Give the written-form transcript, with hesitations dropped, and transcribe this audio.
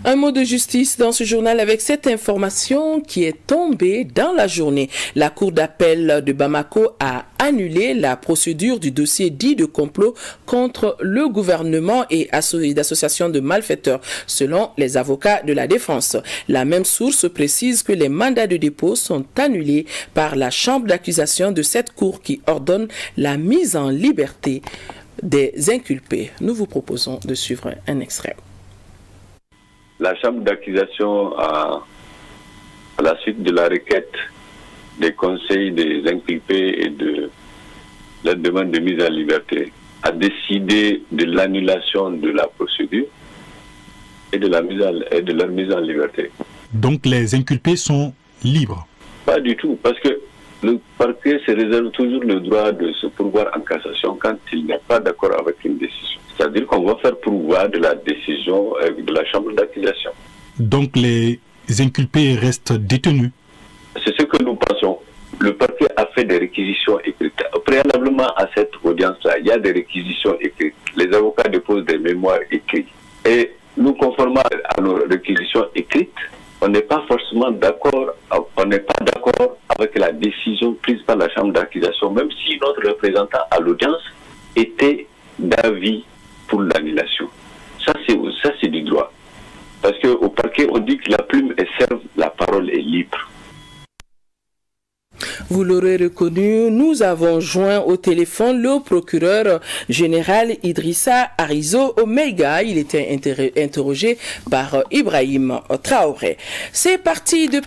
Un mot de justice dans ce journal avec cette information qui est tombée dans la journée. La Cour d'appel de Bamako a annulé la procédure du dossier dit de complot contre le gouvernement et d'associations de malfaiteurs, selon les avocats de la défense. La même source précise que les mandats de dépôt sont annulés par la chambre d'accusation de cette cour qui ordonne la mise en liberté des inculpés. Nous vous proposons de suivre un extrait. La chambre d'accusation, à la suite de la requête des conseils des inculpés et de la demande de mise en liberté, a décidé de l'annulation de la procédure et de leur mise en liberté. Donc les inculpés sont libres? Pas du tout, parce que le parquet se réserve toujours le droit de se pourvoir en cassation quand il n'est pas d'accord avec une décision. C'est-à-dire qu'on va faire pourvoi de la décision de la chambre d'accusation. Donc les inculpés restent détenus? C'est ce que nous pensons. Le parquet a fait des réquisitions écrites. Préalablement à cette audience-là, il y a des réquisitions écrites. Les avocats déposent des mémoires écrites. Et nous, conformément à nos réquisitions écrites, on n'est pas forcément d'accord, avec la décision prise par la chambre d'accusation, même si notre représentant à l'audience était d'avis pour l'annulation. Ça, c'est du droit. Parce qu'au parquet, on dit que la plume est serve, la parole est libre. Vous l'aurez reconnu, nous avons joint au téléphone le procureur général Idrissa Arizo Omega. Il était interrogé par Ibrahim Traoré. C'est parti de